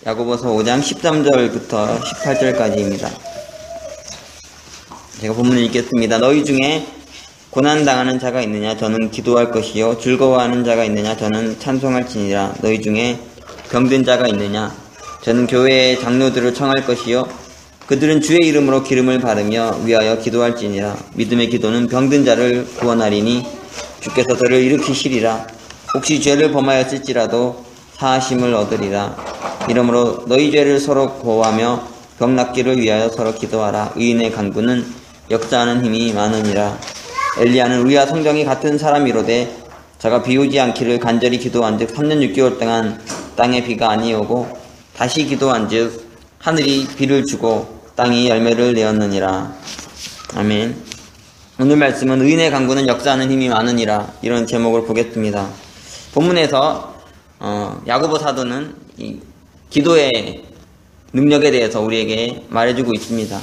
야고보서 5장 13절부터 18절까지입니다. 제가 본문을 읽겠습니다. 너희 중에 고난당하는 자가 있느냐? 저는 기도할 것이요. 즐거워하는 자가 있느냐? 저는 찬송할지니라. 너희 중에 병든 자가 있느냐? 저는 교회의 장로들을 청할 것이요. 그들은 주의 이름으로 기름을 바르며 위하여 기도할지니라. 믿음의 기도는 병든 자를 구원하리니 주께서 그를 일으키시리라. 혹시 죄를 범하였을지라도 사하심을 얻으리라. 이러므로 너희 죄를 서로 고하며 병 낫기를 위하여 서로 기도하라. 의인의 간구는 역사하는 힘이 많으니라. 엘리야는 우리와 성정이 같은 사람이로되 저가 비 오지 않기를 간절히 기도한즉 3년 6개월 동안 땅에 비가 아니오고 다시 기도한즉 하늘이 비를 주고 땅이 열매를 내었느니라. 아멘. 오늘 말씀은 의인의 간구는 역사하는 힘이 많으니라, 이런 제목을 보겠습니다. 본문에서 야고보 사도는 이 기도의 능력에 대해서 우리에게 말해주고 있습니다.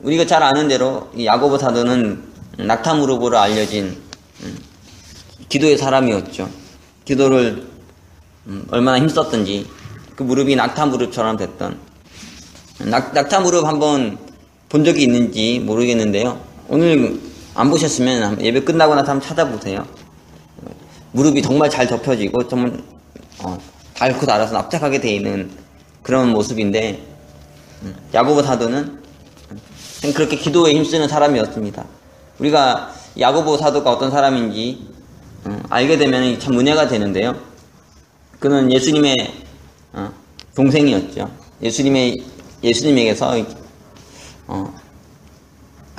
우리가 잘 아는 대로 이 야고보 사도는 낙타 무릎으로 알려진 기도의 사람이었죠. 기도를 얼마나 힘썼던지 그 무릎이 낙타 무릎처럼 됐던, 낙타 무릎 한번 본 적이 있는지 모르겠는데요. 오늘 안 보셨으면 예배 끝나고 나서 한번 찾아보세요. 무릎이 정말 잘 덮여지고 정말 닳고 닳아서 납작하게 되어 있는 그런 모습인데, 야고보 사도는 그렇게 기도에 힘쓰는 사람이었습니다. 우리가 야고보 사도가 어떤 사람인지 알게 되면 참 은혜가 되는데요. 그는 예수님의 동생이었죠. 예수님에게서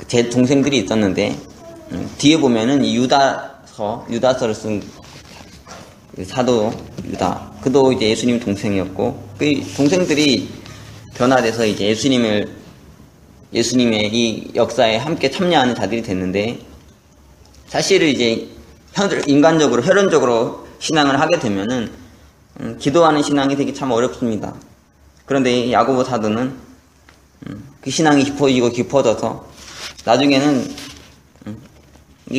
제 동생들이 있었는데, 뒤에 보면은 유다서를 쓴 사도 유다, 그도 이제 예수님 동생이었고, 그 동생들이 변화돼서 이제 예수님의 이 역사에 함께 참여하는 자들이 됐는데, 사실은 이제 인간적으로 혈연적으로 신앙을 하게 되면은 기도하는 신앙이 되게 참 어렵습니다. 그런데 야고보 사도는 그 신앙이 깊어져서 나중에는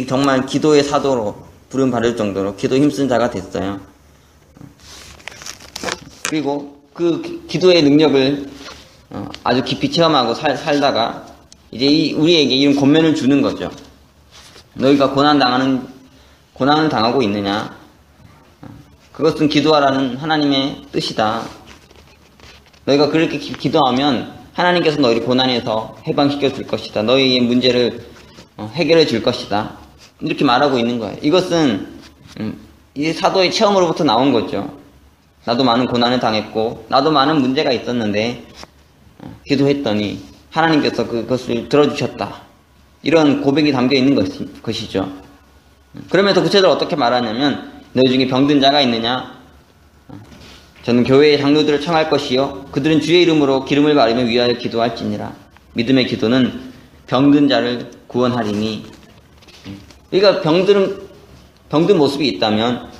정말 기도의 사도로 부름받을 정도로 기도 힘쓴 자가 됐어요. 그리고 그 기도의 능력을 아주 깊이 체험하고 살다가 이제 우리에게 이런 권면을 주는 거죠. 너희가 고난을 당하고 있느냐? 그것은 기도하라는 하나님의 뜻이다. 너희가 그렇게 기도하면 하나님께서 너희를 고난에서 해방시켜 줄 것이다. 너희의 문제를 해결해 줄 것이다. 이렇게 말하고 있는 거예요. 이것은 이 사도의 체험으로부터 나온 거죠. 나도 많은 고난을 당했고 나도 많은 문제가 있었는데 기도했더니 하나님께서 그것을 들어주셨다. 이런 고백이 담겨 있는 것이죠. 그러면서 구체적으로 어떻게 말하냐면, 너희 중에 병든 자가 있느냐? 저는 교회의 장로들을 청할 것이요. 그들은 주의 이름으로 기름을 바르며 위하여 기도할지니라. 믿음의 기도는 병든 자를 구원하리니. 그러니까 병든 모습이 있다면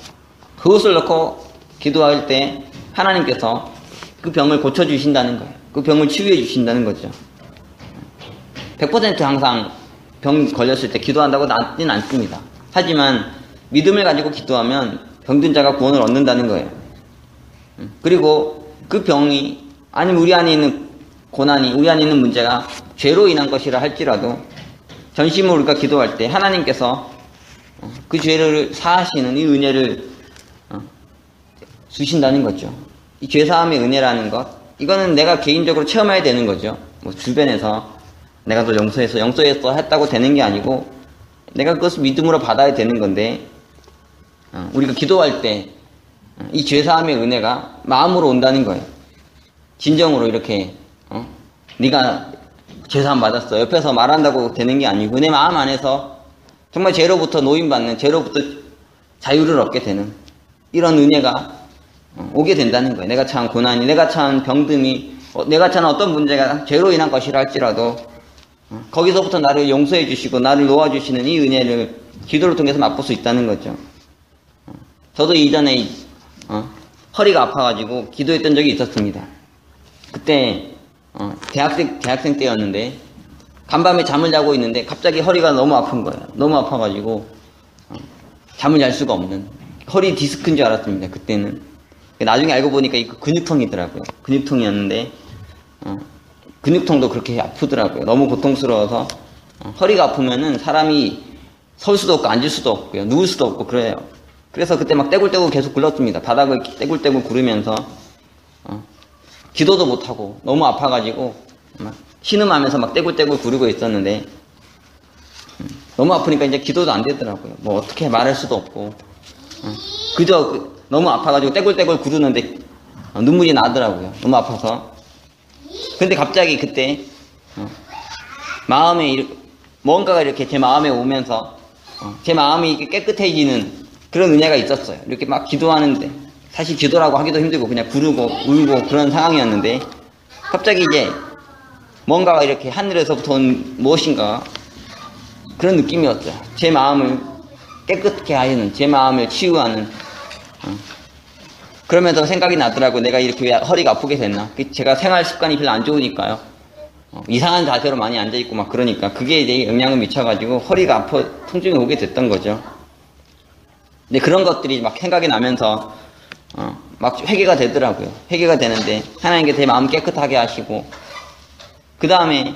그것을 놓고 기도할 때 하나님께서 그 병을 고쳐주신다는 거예요. 그 병을 치유해 주신다는 거죠. 100% 항상 병 걸렸을 때 기도한다고 낫진 않습니다. 하지만 믿음을 가지고 기도하면 병든 자가 구원을 얻는다는 거예요. 그리고 그 병이, 아니면 우리 안에 있는 고난이, 우리 안에 있는 문제가 죄로 인한 것이라 할지라도 전심으로 우리가 기도할 때 하나님께서 그 죄를 사하시는 이 은혜를 주신다는 거죠. 이 죄사함의 은혜라는 것, 이거는 내가 개인적으로 체험해야 되는 거죠. 뭐 주변에서 내가 또 용서해서 했다고 되는 게 아니고 내가 그것을 믿음으로 받아야 되는 건데, 우리가 기도할 때 이 죄사함의 은혜가 마음으로 온다는 거예요. 진정으로 이렇게 네가 죄사함 받았어 옆에서 말한다고 되는 게 아니고 내 마음 안에서 정말 죄로부터 노임받는, 죄로부터 자유를 얻게 되는 이런 은혜가 오게 된다는 거예요. 내가 처한 고난이, 내가 처한 병듦이, 내가 처한 어떤 문제가 죄로 인한 것이라 할지라도 거기서부터 나를 용서해 주시고 나를 놓아주시는 이 은혜를 기도를 통해서 맛볼 수 있다는 거죠. 저도 이전에 허리가 아파가지고 기도했던 적이 있었습니다. 그때 대학생 때였는데 간밤에 잠을 자고 있는데 갑자기 허리가 너무 아픈 거예요. 너무 아파가지고 잠을 잘 수가 없는, 허리 디스크인 줄 알았습니다. 그때는. 나중에 알고 보니까 이 근육통이더라고요. 근육통이었는데 근육통도 그렇게 아프더라고요. 너무 고통스러워서 허리가 아프면은 사람이 설 수도 없고 앉을 수도 없고요. 누울 수도 없고 그래요. 그래서 그때 막 떼굴떼굴 계속 굴렀습니다. 바닥을 떼굴떼굴 구르면서 기도도 못하고 너무 아파가지고 막 신음하면서 막 떼굴떼굴 구르고 있었는데 너무 아프니까 이제 기도도 안 되더라고요. 뭐 어떻게 말할 수도 없고 그저 너무 아파가지고 떼굴떼굴 구르는데 눈물이 나더라고요. 너무 아파서. 근데 갑자기 그때 마음에 뭔가가 이렇게 제 마음에 오면서 제 마음이 이렇게 깨끗해지는 그런 은혜가 있었어요. 이렇게 막 기도하는데 사실 기도라고 하기도 힘들고 그냥 부르고 울고 그런 상황이었는데 갑자기 이제 뭔가가 이렇게 하늘에서부터 온 무엇인가 그런 느낌이었어요. 제 마음을 깨끗게 하는, 제 마음을 치유하는. 그러면서 생각이 나더라고요. 내가 이렇게 왜 허리가 아프게 됐나. 제가 생활 습관이 별로 안 좋으니까요. 이상한 자세로 많이 앉아있고 막 그러니까 그게 이제 영향을 미쳐가지고 허리가 아파 통증이 오게 됐던 거죠. 근데 그런 것들이 막 생각이 나면서 막 회개가 되더라고요. 회개가 되는데 하나님께 제 마음 깨끗하게 하시고 그 다음에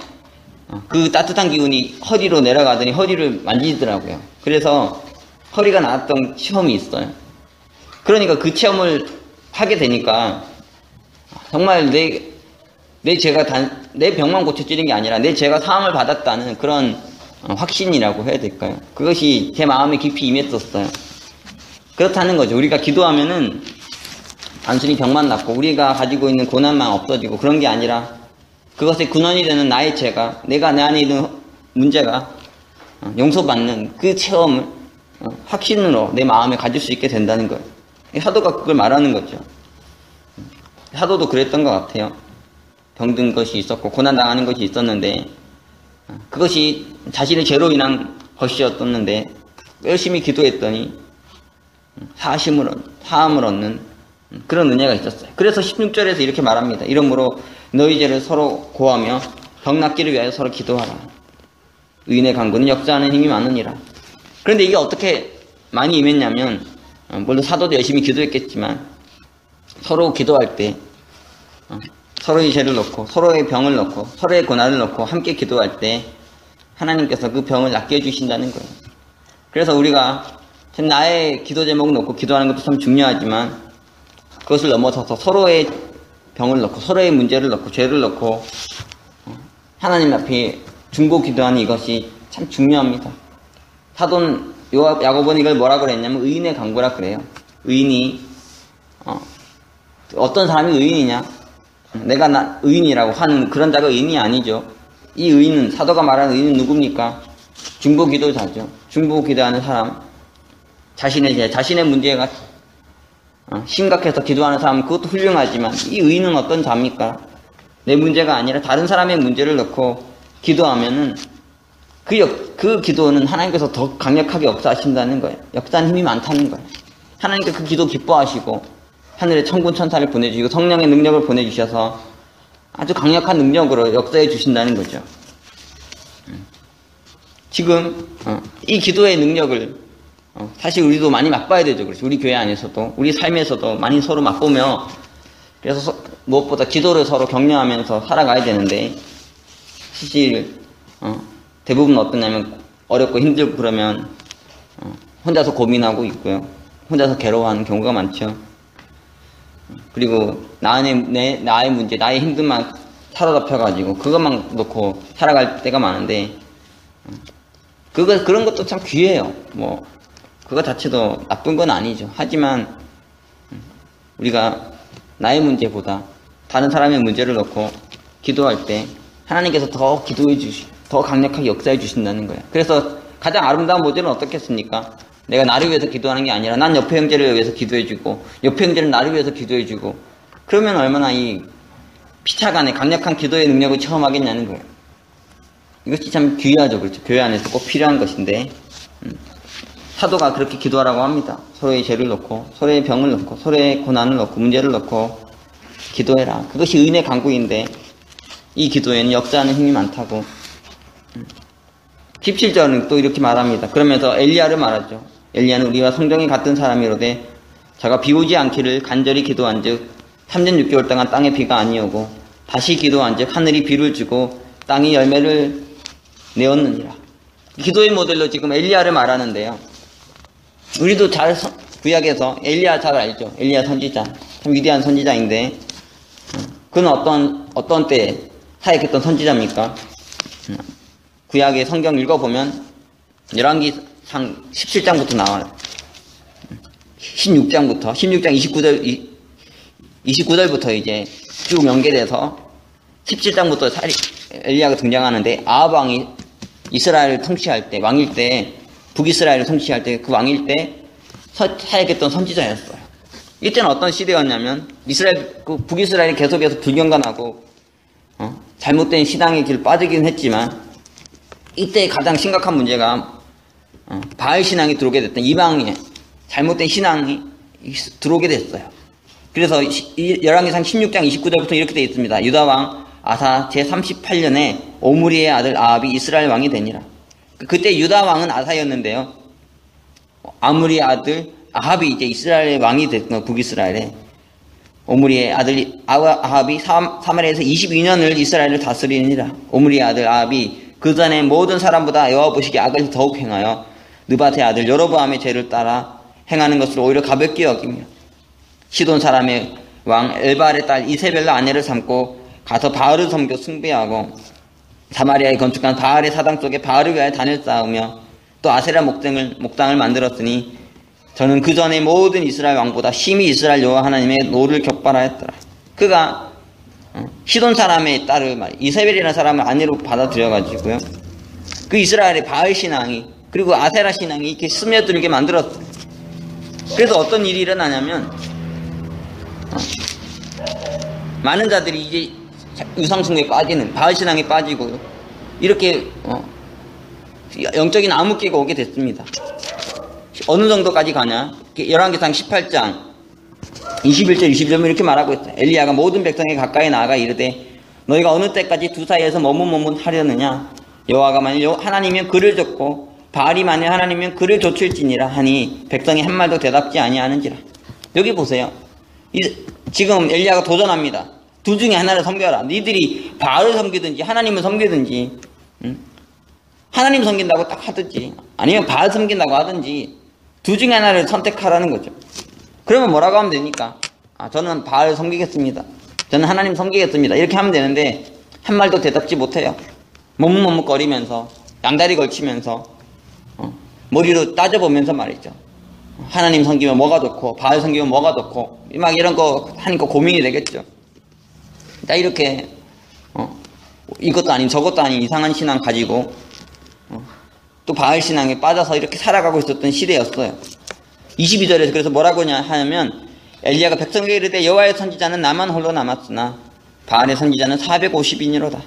그 따뜻한 기운이 허리로 내려가더니 허리를 만지더라고요. 그래서 허리가 나았던 체험이 있어요. 그러니까 그 체험을 하게 되니까 정말 내 병만 고쳐지는 게 아니라 내 죄가 사함을 받았다는 그런 확신이라고 해야 될까요? 그것이 제 마음에 깊이 임했었어요. 그렇다는 거죠. 우리가 기도하면은 단순히 병만 낫고 우리가 가지고 있는 고난만 없어지고 그런 게 아니라 그것의 근원이 되는 나의 죄가 내가 내 안에 있는 문제가 용서받는 그 체험을 확신으로 내 마음에 가질 수 있게 된다는 거예요. 사도가 그걸 말하는 거죠. 사도도 그랬던 것 같아요. 병든 것이 있었고 고난당하는 것이 있었는데 그것이 자신의 죄로 인한 것이었었는데 열심히 기도했더니 사함을 얻는 그런 은혜가 있었어요. 그래서 16절에서 이렇게 말합니다. 이러므로 너희 죄를 서로 고하며 병 낫기를 위하여 서로 기도하라. 의인의 강구는 역사하는 힘이 많으니라. 그런데 이게 어떻게 많이 임했냐면 물론 사도도 열심히 기도했겠지만 서로 기도할 때 서로의 죄를 넣고 서로의 병을 넣고 서로의 고난을 넣고 함께 기도할 때 하나님께서 그 병을 낫게 해주신다는 거예요. 그래서 우리가 나의 기도 제목을 놓고 기도하는 것도 참 중요하지만 그것을 넘어서서 서로의 병을 넣고 서로의 문제를 넣고 죄를 넣고 하나님 앞에 중보 기도하는 이것이 참 중요합니다. 사돈 야고보는 이걸 뭐라 그랬냐면 의인의 강구라 그래요. 의인이 어떤 사람이 의인이냐? 내가 의인이라고 하는 그런 자가 의인이 아니죠. 이 의인은 사도가 말하는 의인은 누굽니까? 중보 기도자죠. 중보 기도하는 사람, 자신의 문제가 심각해서 기도하는 사람은 그것도 훌륭하지만 이 의인은 어떤 자입니까? 내 문제가 아니라 다른 사람의 문제를 넣고 기도하면은 그 기도는 하나님께서 더 강력하게 역사하신다는 거예요. 역사하는 힘이 많다는 거예요. 하나님께서 그 기도 기뻐하시고 하늘에 천군 천사를 보내주시고 성령의 능력을 보내주셔서 아주 강력한 능력으로 역사해 주신다는 거죠. 지금 이 기도의 능력을 사실 우리도 많이 맛봐야 되죠. 그렇죠. 우리 교회 안에서도 우리 삶에서도 많이 서로 맛보며 그래서 무엇보다 기도를 서로 격려하면서 살아가야 되는데 사실 대부분 어떠냐면 어렵고 힘들고 그러면 혼자서 고민하고 있고요. 혼자서 괴로워하는 경우가 많죠. 그리고 나의 문제, 나의 힘듦만 사로잡혀가지고 그것만 놓고 살아갈 때가 많은데 그런 것도 참 귀해요. 그거 자체도 나쁜 건 아니죠. 하지만 우리가 나의 문제보다 다른 사람의 문제를 놓고 기도할 때 하나님께서 더 강력하게 역사해 주신다는 거예요. 그래서 가장 아름다운 모델은 어떻겠습니까? 내가 나를 위해서 기도하는 게 아니라 난 옆에 형제를 위해서 기도해주고 옆에 형제는 나를 위해서 기도해주고 그러면 얼마나 이 피차간에 강력한 기도의 능력을 체험하겠냐는 거예요. 이것이 참 귀하죠. 그렇죠. 교회 안에서 꼭 필요한 것인데 사도가 그렇게 기도하라고 합니다. 서로의 죄를 넣고 서로의 병을 넣고 서로의 고난을 넣고 문제를 넣고 기도해라. 그것이 의인의 강구인데 이 기도에는 역사하는 힘이 많다고. 17절은 또 이렇게 말합니다. 그러면서 엘리야를 말하죠. 엘리야는 우리와 성정이 같은 사람이로되 저가 비 오지 않기를 간절히 기도한즉 3년 6개월 동안 땅에 비가 아니오고 다시 기도한즉 하늘이 비를 주고 땅이 열매를 내었느니라. 기도의 모델로 지금 엘리야를 말하는데요. 우리도 잘 구약에서 엘리야 잘 알죠. 엘리야 선지자, 참 위대한 선지자인데 그는 어떤 때에 사역했던 선지자입니까? 구약의 성경 읽어보면 열왕기상 17장부터 나와요. 16장 29절부터 이제 쭉 연계돼서 17장부터 엘리야가 등장하는데 아합 왕이 이스라엘을 통치할 때, 왕일 때, 북이스라엘을 통치할 때, 그 왕일 때 사역했던 선지자였어요. 이때는 어떤 시대였냐면 북이스라엘이 계속해서 불경건하고 잘못된 신앙의 길 빠지긴 했지만 이때 가장 심각한 문제가 바알 신앙이 들어오게 됐던 이방의 잘못된 신앙이 들어오게 됐어요. 그래서 열왕기상 16장 29절부터 이렇게 되어 있습니다. 유다왕 아사 제38년에 오므리의 아들 아합이 이스라엘 왕이 되니라. 그때 유다왕은 아사였는데요. 아므리의 아들 아합이 이제 이스라엘의 왕이 됐던 북이스라엘에 오므리의 아들 아합이 사마리아에서 22년을 이스라엘을 다스리니라. 오므리의 아들 아합이 그 전에 모든 사람보다 여호와 보시기에 악을 더욱 행하여 느밧의 아들 여로보암의 죄를 따라 행하는 것을 오히려 가볍게 여기며 시돈 사람의 왕 엘바알의 딸 이세벨라 아내를 삼고 가서 바알을 섬겨 숭배하고 사마리아에 건축한 바알의 사당 속에 바알을 위하여 단을 쌓으며 또 아세라 목당을 만들었으니 저는 그 전에 모든 이스라엘 왕보다 심히 이스라엘 여호와 하나님의 노를 격발하였더라. 그가 시돈 사람의 딸을 이세벨이라는 사람을 아내로 받아들여가지고요. 그 이스라엘의 바알 신앙이 그리고 아세라 신앙이 이렇게 스며들게 만들었어요. 그래서 어떤 일이 일어나냐면 많은 자들이 이제 유상숭배에 빠지는 바알 신앙에 빠지고 이렇게 영적인 암흑기가 오게 됐습니다. 어느 정도까지 가냐? 열왕기상 18장 21절 22절 이렇게 말하고 있어요. 엘리야가 모든 백성에 가까이 나아가 이르되 너희가 어느 때까지 두 사이에서 머뭇머뭇하려느냐? 여호와가 만일 하나님이면 그를 줬고 바알이 만일 하나님이면 그를 조칠지니라 하니 백성이 한 말도 대답지 아니하는지라. 여기 보세요. 지금 엘리야가 도전합니다. 둘 중에 하나를 섬겨라. 니들이 바알을 섬기든지 하나님을 섬기든지 하나님 섬긴다고 딱 하든지 아니면 바알 섬긴다고 하든지 둘 중에 하나를 선택하라는 거죠. 그러면 뭐라고 하면 됩니까? 저는 바알 섬기겠습니다. 저는 하나님 섬기겠습니다. 이렇게 하면 되는데 한 말도 대답지 못해요. 머뭇머뭇거리면서 양다리 걸치면서 머리로 따져보면서 말이죠. 하나님 섬기면 뭐가 좋고 바알 섬기면 뭐가 좋고 막 이런 거 하니까 고민이 되겠죠. 자 이렇게 이것도 아닌 저것도 아닌 이상한 신앙 가지고 또 바알 신앙에 빠져서 이렇게 살아가고 있었던 시대였어요. 22절에서 그래서 뭐라고 하냐면 엘리야가 백성에게 이르되 여호와의 선지자는 나만 홀로 남았으나 바알의 선지자는 450인이로다.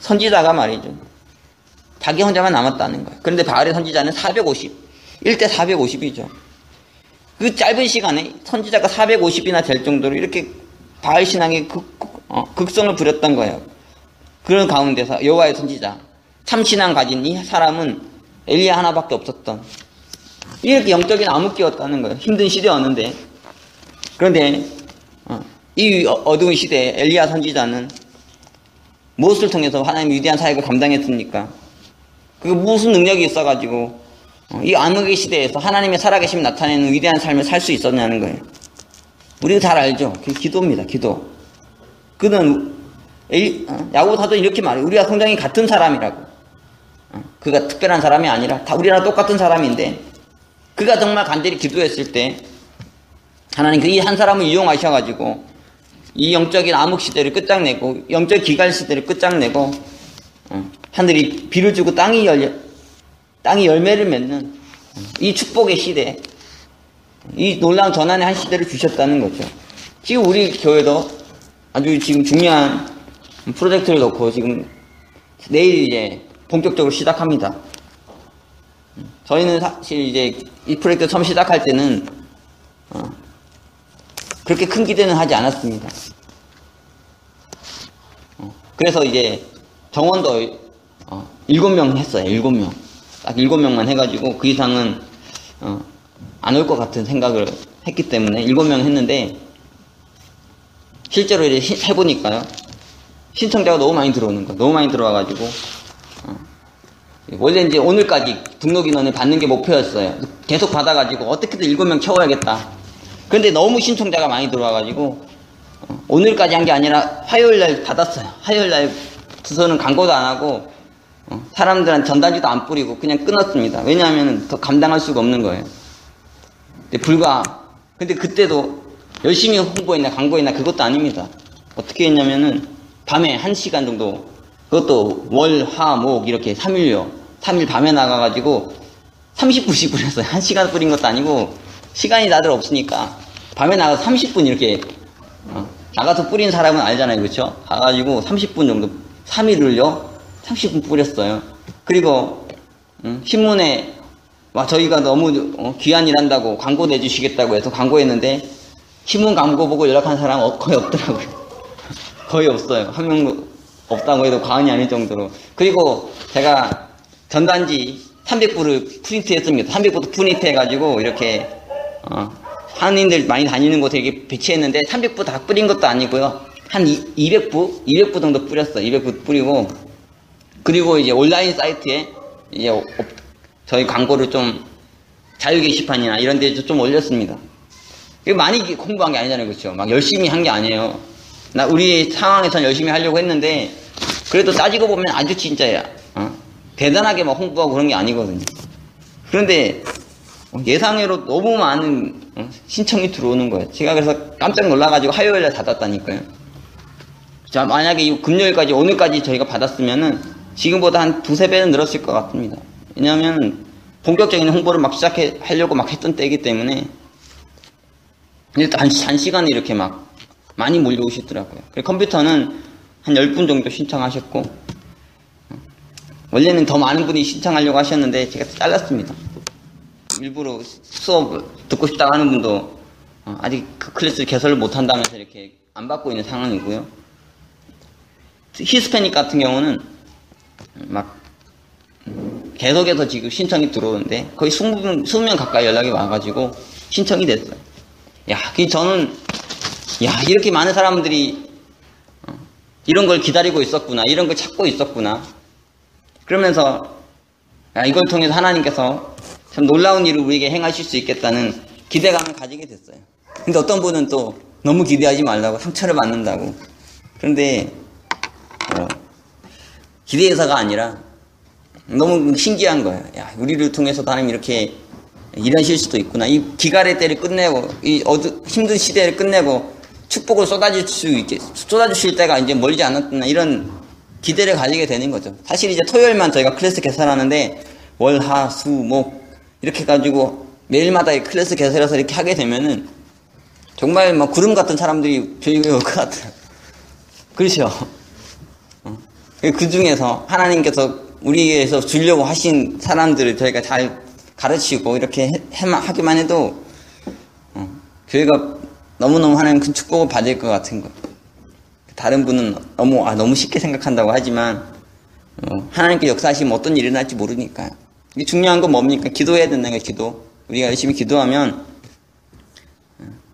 선지자가 말이죠. 자기 혼자만 남았다는 거예요. 그런데 바알의 선지자는 450. 1대 450이죠. 그 짧은 시간에 선지자가 450이나 될 정도로 이렇게 바알 신앙의 극성을 부렸던 거예요. 그런 가운데서 여호와의 선지자, 참신앙 가진 이 사람은 엘리야 하나밖에 없었던 이렇게 영적인 암흑기였다는 거예요. 힘든 시대였는데 그런데 이 어두운 시대에 엘리야 선지자는 무엇을 통해서 하나님의 위대한 사역을 감당했습니까? 그 무슨 능력이 있어가지고 이 암흑의 시대에서 하나님의 살아계심 나타내는 위대한 삶을 살 수 있었냐는 거예요. 우리가 잘 알죠. 그게 기도입니다. 기도. 그는 야고보 사도 이렇게 말해요. 우리가 성장이 같은 사람이라고. 그가 특별한 사람이 아니라 다 우리랑 똑같은 사람인데 그가 정말 간절히 기도했을 때 하나님 그 이 한 사람을 이용하셔가지고 이 영적인 암흑 시대를 끝장내고 영적 기갈 시대를 끝장내고 하늘이 비를 주고 땅이 열매를 맺는 이 축복의 시대, 이 놀라운 전환의 한 시대를 주셨다는 거죠. 지금 우리 교회도 아주 지금 중요한 프로젝트를 놓고 지금 내일 이제 본격적으로 시작합니다. 저희는 사실 이제 이 프로젝트 처음 시작할 때는 그렇게 큰 기대는 하지 않았습니다. 그래서 이제 정원도 7명 했어요. 7명. 딱 7명만 해가지고 그 이상은 안 올 것 같은 생각을 했기 때문에 7명 했는데, 실제로 이제 해보니까요, 신청자가 너무 많이 들어오는 거예요. 너무 많이 들어와가지고, 원래 이제 오늘까지 등록 인원을 받는 게 목표였어요. 계속 받아가지고 어떻게든 7명 채워야겠다. 그런데 너무 신청자가 많이 들어와가지고 오늘까지 한 게 아니라 화요일날 받았어요. 화요일날 주소는 광고도 안 하고 사람들한테 전단지도 안 뿌리고 그냥 끊었습니다. 왜냐하면 더 감당할 수가 없는 거예요. 근데 그때도 열심히 홍보했나 광고했나 그것도 아닙니다. 어떻게 했냐면은 밤에 1시간 정도, 그것도 월, 화, 목 이렇게 3일요. 3일 밤에 나가가지고 30분씩 뿌렸어요. 1시간 뿌린 것도 아니고 시간이 다들 없으니까 밤에 나가서 30분 이렇게 나가서 뿌린 사람은 알잖아요. 그렇죠? 가가지고 30분 정도 3일을요 30분 뿌렸어요. 그리고 신문에 저희가 너무 귀한 일 한다고 광고 내주시겠다고 해서 광고했는데 신문 광고 보고 연락한 사람은 거의 없더라고요. 거의 없어요. 한 명도 없다고 해도 과언이 아닐 정도로. 그리고 제가 전단지 300부를 프린트했습니다. 300부도 프린트해가지고 이렇게 한인들 많이 다니는 곳에 이렇게 배치했는데 300부 다 뿌린 것도 아니고요. 한 200부 정도 뿌렸어요. 200부 뿌리고, 그리고 이제 온라인 사이트에 이제 저희 광고를 좀 자유 게시판이나 이런 데 좀 올렸습니다. 많이 홍보한 게 아니잖아요. 그렇죠? 막 열심히 한 게 아니에요. 우리 상황에선 열심히 하려고 했는데, 그래도 따지고 보면 아주 진짜야. 대단하게 막 홍보하고 그런 게 아니거든요. 그런데 예상외로 너무 많은 신청이 들어오는 거예요. 제가 그래서 깜짝 놀라가지고 화요일에 닫았다니까요. 자, 만약에 이 금요일까지, 오늘까지 저희가 받았으면은 지금보다 한 2~3배는 늘었을 것 같습니다. 왜냐하면 본격적인 홍보를 막 하려고 막 했던 때이기 때문에 일단 단시간에 이렇게 막 많이 몰려오시더라고요. 컴퓨터는 한 10분 정도 신청하셨고, 원래는 더 많은 분이 신청하려고 하셨는데 제가 잘랐습니다. 일부러 수업 듣고 싶다고 하는 분도 아직 그 클래스 개설을 못한다면서 이렇게 안 받고 있는 상황이고요. 히스패닉 같은 경우는 막 계속해서 지금 신청이 들어오는데 거의 20명 가까이 연락이 와가지고 신청이 됐어요. 저는 이렇게 많은 사람들이 이런 걸 기다리고 있었구나, 이런 걸 찾고 있었구나, 그러면서 이걸 통해서 하나님께서 참 놀라운 일을 우리에게 행하실 수 있겠다는 기대감을 가지게 됐어요. 근데 어떤 분은 또 너무 기대하지 말라고, 상처를 받는다고. 그런데 기대해서가 아니라 너무 신기한 거예요. 우리를 통해서도 하나님 이렇게 일하실 수도 있구나. 이 기갈의 때를 끝내고, 이 힘든 시대를 끝내고 축복을 쏟아주실 때가 이제 멀지 않았구나, 이런 기대를 가지게 되는 거죠. 사실 이제 토요일만 저희가 클래스 개설하는데 월, 하, 수, 목 이렇게 해가지고 매일마다 클래스 개설해서 이렇게 하게 되면은 정말 막 구름 같은 사람들이 교육에 올 것 같아요. 그렇죠? 그 중에서 하나님께서 우리에게서 주려고 하신 사람들을 저희가 잘 가르치고 이렇게 하기만 해도 교회가 너무너무 하나님 큰 축복을 받을 것 같은 거. 다른 분은 너무 쉽게 생각한다고 하지만 하나님께 역사하시면 어떤 일이 일어날지 모르니까요. 이게 중요한 건 뭡니까? 기도해야 된다는 거예요. 기도. 우리가 열심히 기도하면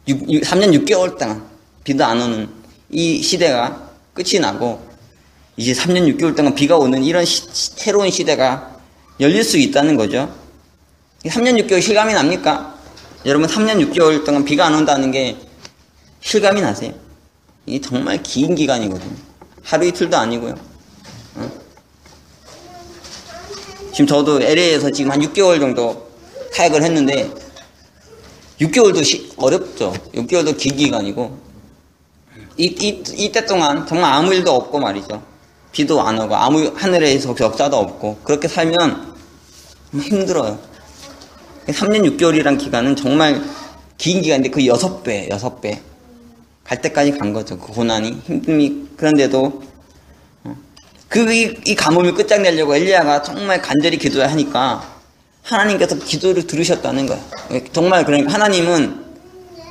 3년 6개월 동안 비도 안 오는 이 시대가 끝이 나고, 이제 3년 6개월 동안 비가 오는 이런 새로운 시대가 열릴 수 있다는 거죠. 3년 6개월 실감이 납니까? 여러분, 3년 6개월 동안 비가 안 온다는 게 실감이 나세요? 이게 정말 긴 기간이거든요. 하루 이틀도 아니고요. 지금 저도 LA에서 지금 한 6개월 정도 사역을 했는데 6개월도 어렵죠. 6개월도 긴 기간이고, 이때 동안 정말 아무 일도 없고 말이죠. 비도 안 오고 하늘에서 역사도 없고, 그렇게 살면 힘들어요. 3년 6개월이란 기간은 정말 긴 기간인데 그 6배 갈 때까지 간 거죠. 그 고난이, 힘듦이. 그런데도 이 가뭄을 끝장내려고 엘리야가 정말 간절히 기도를 하니까 하나님께서 기도를 들으셨다는 거예요. 정말 그러니까 하나님은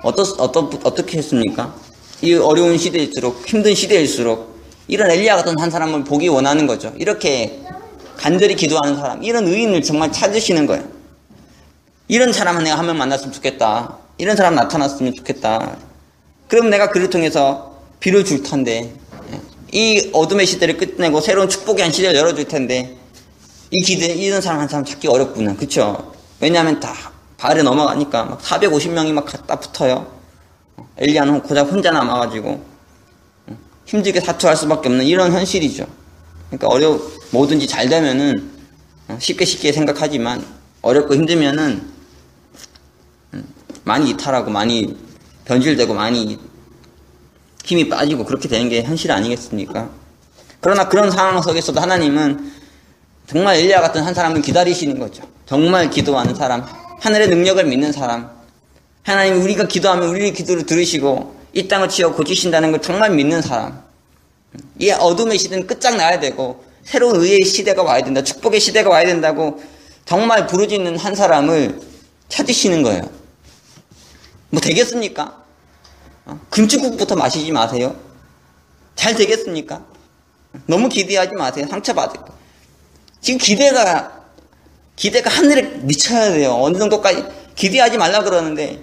어떻게 했습니까? 이 어려운 시대일수록, 힘든 시대일수록 이런 엘리야 같은 한 사람을 보기 원하는 거죠. 이렇게 간절히 기도하는 사람, 이런 의인을 정말 찾으시는 거예요. 이런 사람은 내가 한 명 만났으면 좋겠다. 이런 사람 나타났으면 좋겠다. 그럼 내가 그를 통해서 비를 줄 텐데, 이 어둠의 시대를 끝내고 새로운 축복의 한 시대를 열어줄 텐데, 이런 사람 한 사람 찾기 어렵구나. 그쵸? 왜냐하면 다 발에 넘어가니까 막 450명이 막 갖다 붙어요. 엘리야는 고작 혼자 남아가지고 힘들게 사투할 수밖에 없는 이런 현실이죠. 그러니까 뭐든지 잘 되면은 쉽게 생각하지만 어렵고 힘들면은 많이 이탈하고 많이 변질되고 많이 힘이 빠지고 그렇게 되는 게 현실 아니겠습니까? 그러나 그런 상황 속에서도 하나님은 정말 엘리야 같은 한 사람을 기다리시는 거죠. 정말 기도하는 사람, 하늘의 능력을 믿는 사람, 하나님 우리가 기도하면 우리의 기도를 들으시고 이 땅을 치워 고치신다는 걸 정말 믿는 사람, 이 어둠의 시대는 끝장나야 되고 새로운 의의 시대가 와야 된다, 축복의 시대가 와야 된다고 정말 부르짖는 한 사람을 찾으시는 거예요. 뭐 되겠습니까? 금축국부터 마시지 마세요. 잘 되겠습니까? 너무 기대하지 마세요. 상처받을 거. 지금 기대가 하늘에 미쳐야 돼요. 어느 정도까지 기대하지 말라 그러는데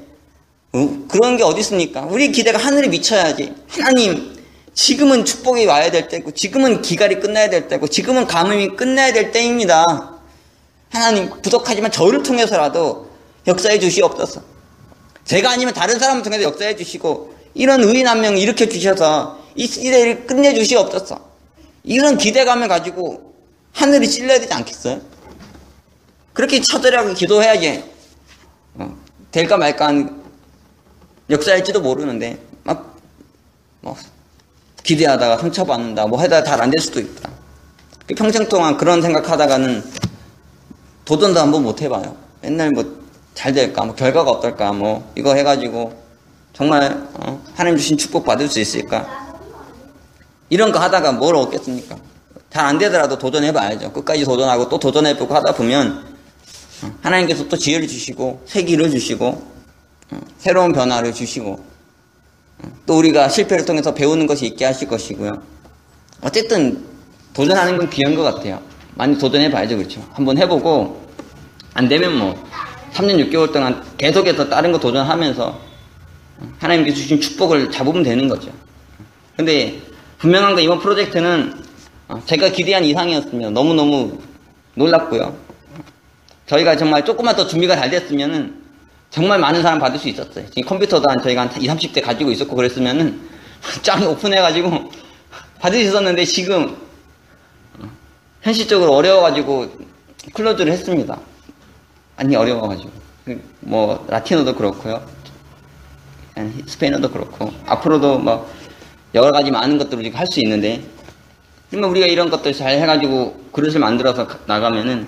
그런 게 어디 있습니까? 우리 기대가 하늘에 미쳐야지. 하나님, 지금은 축복이 와야 될 때고, 지금은 기갈이 끝나야 될 때고, 지금은 가뭄이 끝나야 될 때입니다. 하나님, 부족하지만 저를 통해서라도 역사해 주시옵소서. 제가 아니면 다른 사람을 통해서 역사해 주시고, 이런 의인 한 명 일으켜 주셔서 이 시대를 끝내 주시옵소서. 이런 기대감을 가지고 하늘이 찔러야 되지 않겠어요? 그렇게 처절하게 기도해야지 될까 말까 한 역사일지도 모르는데 기대하다가 상처받는다, 뭐 하다가 잘 안 될 수도 있다. 평생 동안 그런 생각하다가는 도전도 한번 못 해봐요. 맨날 뭐 잘 될까, 뭐 결과가 어떨까, 뭐 이거 해가지고 정말 하나님 주신 축복 받을 수 있을까, 이런 거 하다가 뭘 얻겠습니까? 잘 안 되더라도 도전해봐야죠. 끝까지 도전하고 또 도전해보고 하다 보면 하나님께서 또 지혜를 주시고 새 길을 주시고 새로운 변화를 주시고 또 우리가 실패를 통해서 배우는 것이 있게 하실 것이고요. 어쨌든 도전하는 건 귀한 것 같아요. 많이 도전해봐야죠. 그렇죠? 한번 해보고 안 되면 뭐 3년 6개월 동안 계속해서 다른 거 도전하면서 하나님께서 주신 축복을 잡으면 되는 거죠. 근데 분명한 건 이번 프로젝트는 제가 기대한 이상이었습니다. 너무너무 놀랐고요. 저희가 정말 조금만 더 준비가 잘 됐으면은 정말 많은 사람 받을 수 있었어요. 지금 컴퓨터도 저희가 한 20, 30대 가지고 있었고 그랬으면은 쫙 오픈해가지고 받을 수 있었는데 지금 현실적으로 어려워가지고 클로즈를 했습니다. 많이 어려워가지고. 뭐 라틴어도 그렇고요. 스페인어도 그렇고 앞으로도 뭐 여러 가지 많은 것들을 지금 할 수 있는데 정말 우리가 이런 것들 잘 해가지고 그릇을 만들어서 나가면은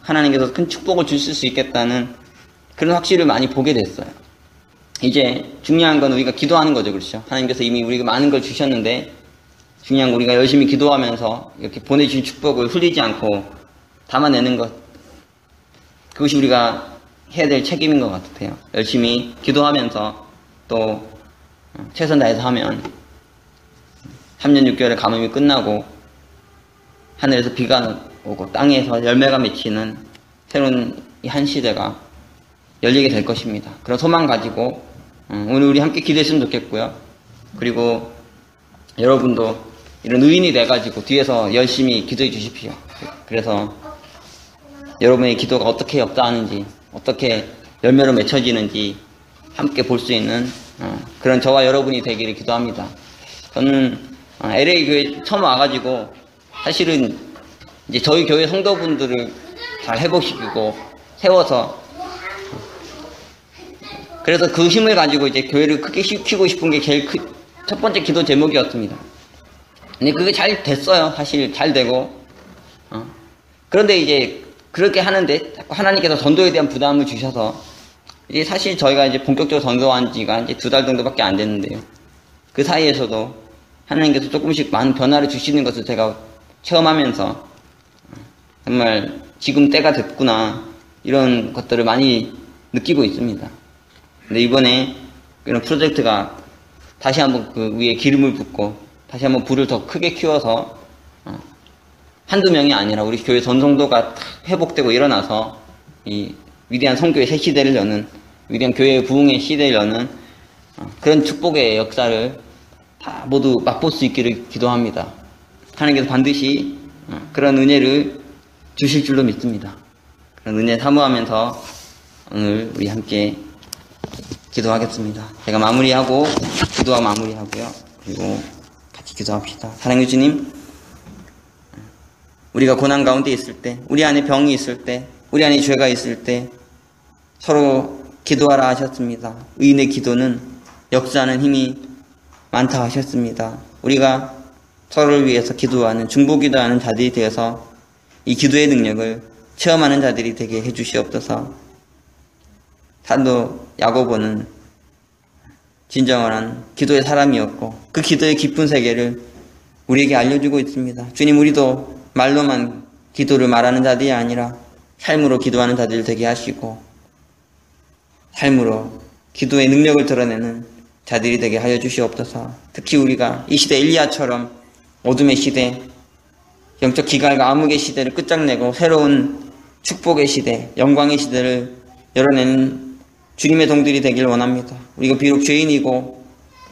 하나님께서 큰 축복을 주실 수 있겠다는 그런 확신을 많이 보게 됐어요. 이제 중요한 건 우리가 기도하는 거죠. 그렇죠? 하나님께서 이미 우리가 많은 걸 주셨는데 중요한 건 우리가 열심히 기도하면서 이렇게 보내주신 축복을 흘리지 않고 담아내는 것, 그것이 우리가 해야 될 책임인 것 같아요. 열심히 기도하면서 또 최선 다해서 하면 3년 6개월의 가뭄이 끝나고 하늘에서 비가 오고 땅에서 열매가 맺히는 새로운 이 한 시대가 열리게 될 것입니다. 그런 소망 가지고 오늘 우리 함께 기도했으면 좋겠고요. 그리고 여러분도 이런 의인이 돼가지고 뒤에서 열심히 기도해 주십시오. 그래서 여러분의 기도가 어떻게 역사하는지, 어떻게 열매로 맺혀지는지 함께 볼 수 있는 그런 저와 여러분이 되기를 기도합니다. 저는 LA 교회 처음 와가지고 사실은 이제 저희 교회 성도분들을 잘 회복시키고 세워서 그래서 그 힘을 가지고 이제 교회를 크게 키우고 싶은 게 제일 첫 번째 기도 제목이었습니다. 근데 그게 잘 됐어요. 사실 잘 되고 그런데 이제 그렇게 하는데 하나님께서 전도에 대한 부담을 주셔서 이제 사실 저희가 이제 본격적으로 전도한 지가 이제 2달 정도밖에 안 됐는데요. 그 사이에서도 하나님께서 조금씩 많은 변화를 주시는 것을 제가 체험하면서 정말 지금 때가 됐구나 이런 것들을 많이 느끼고 있습니다. 근데 이번에 이런 프로젝트가 다시 한번 그 위에 기름을 붓고 다시 한번 불을 더 크게 키워서 한두 명이 아니라 우리 교회 전성도가 회복되고 일어나서 이 위대한 선교의 새 시대를 여는, 위대한 교회의 부흥의 시대를 여는 그런 축복의 역사를 다 모두 맛볼 수 있기를 기도합니다. 하나님께서 반드시 그런 은혜를 주실 줄로 믿습니다. 그런 은혜 사모하면서 오늘 우리 함께 기도하겠습니다. 제가 마무리하고 기도와 마무리하고요. 그리고 같이 기도합시다. 사랑해 주님, 우리가 고난 가운데 있을 때, 우리 안에 병이 있을 때, 우리 안에 죄가 있을 때 서로 기도하라 하셨습니다. 의인의 기도는 역사하는 힘이 많다 하셨습니다. 우리가 서로를 위해서 기도하는, 중보기도하는 자들이 되어서 이 기도의 능력을 체험하는 자들이 되게 해주시옵소서. 사도 야고보는 진정한 기도의 사람이었고 그 기도의 깊은 세계를 우리에게 알려주고 있습니다. 주님, 우리도 말로만 기도를 말하는 자들이 아니라 삶으로 기도하는 자들 되게 하시고 삶으로 기도의 능력을 드러내는 자들이 되게 하여 주시옵소서. 특히 우리가 이 시대 엘리야처럼 어둠의 시대, 영적 기갈과 암흑의 시대를 끝장내고 새로운 축복의 시대, 영광의 시대를 열어내는 주님의 동들이 되길 원합니다. 우리가 비록 죄인이고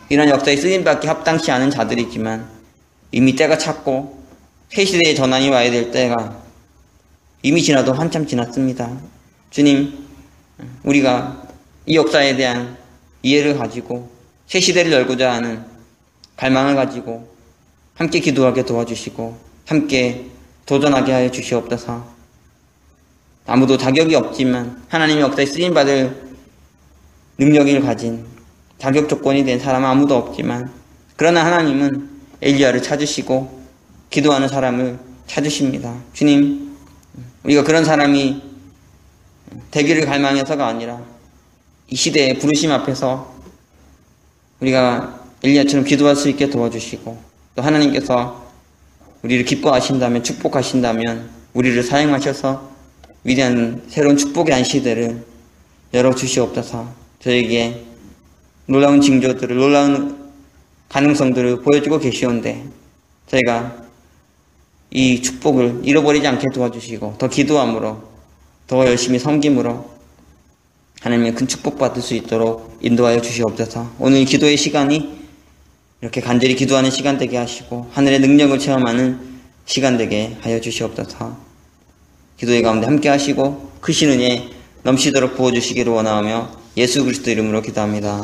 이런 역사에 쓰임받기 합당치 않은 자들이지만 이미 때가 찼고 새 시대의 전환이 와야 될 때가 이미 지나도 한참 지났습니다. 주님, 우리가 이 역사에 대한 이해를 가지고 새 시대를 열고자 하는 갈망을 가지고 함께 기도하게 도와주시고 함께 도전하게 하여 주시옵소서. 아무도 자격이 없지만 하나님의 역사에 쓰임받을 능력을 가진 자격 조건이 된 사람은 아무도 없지만 그러나 하나님은 엘리야를 찾으시고 기도하는 사람을 찾으십니다. 주님, 우리가 그런 사람이 되기를 갈망해서가 아니라 이 시대의 부르심 앞에서 우리가 엘리야처럼 기도할 수 있게 도와주시고 또 하나님께서 우리를 기뻐하신다면, 축복하신다면 우리를 사용하셔서 위대한 새로운 축복의 한 시대를 열어주시옵소서. 저에게 놀라운 징조들을, 놀라운 가능성들을 보여주고 계시온데 저희가 이 축복을 잃어버리지 않게 도와주시고 더 기도함으로, 더 열심히 섬김으로 하나님의 큰 축복 받을 수 있도록 인도하여 주시옵소서. 오늘 기도의 시간이 이렇게 간절히 기도하는 시간 되게 하시고 하늘의 능력을 체험하는 시간 되게 하여 주시옵소서. 기도의 가운데 함께 하시고 크신 은혜 넘치도록 부어주시기를 원하며 예수 그리스도 이름으로 기도합니다.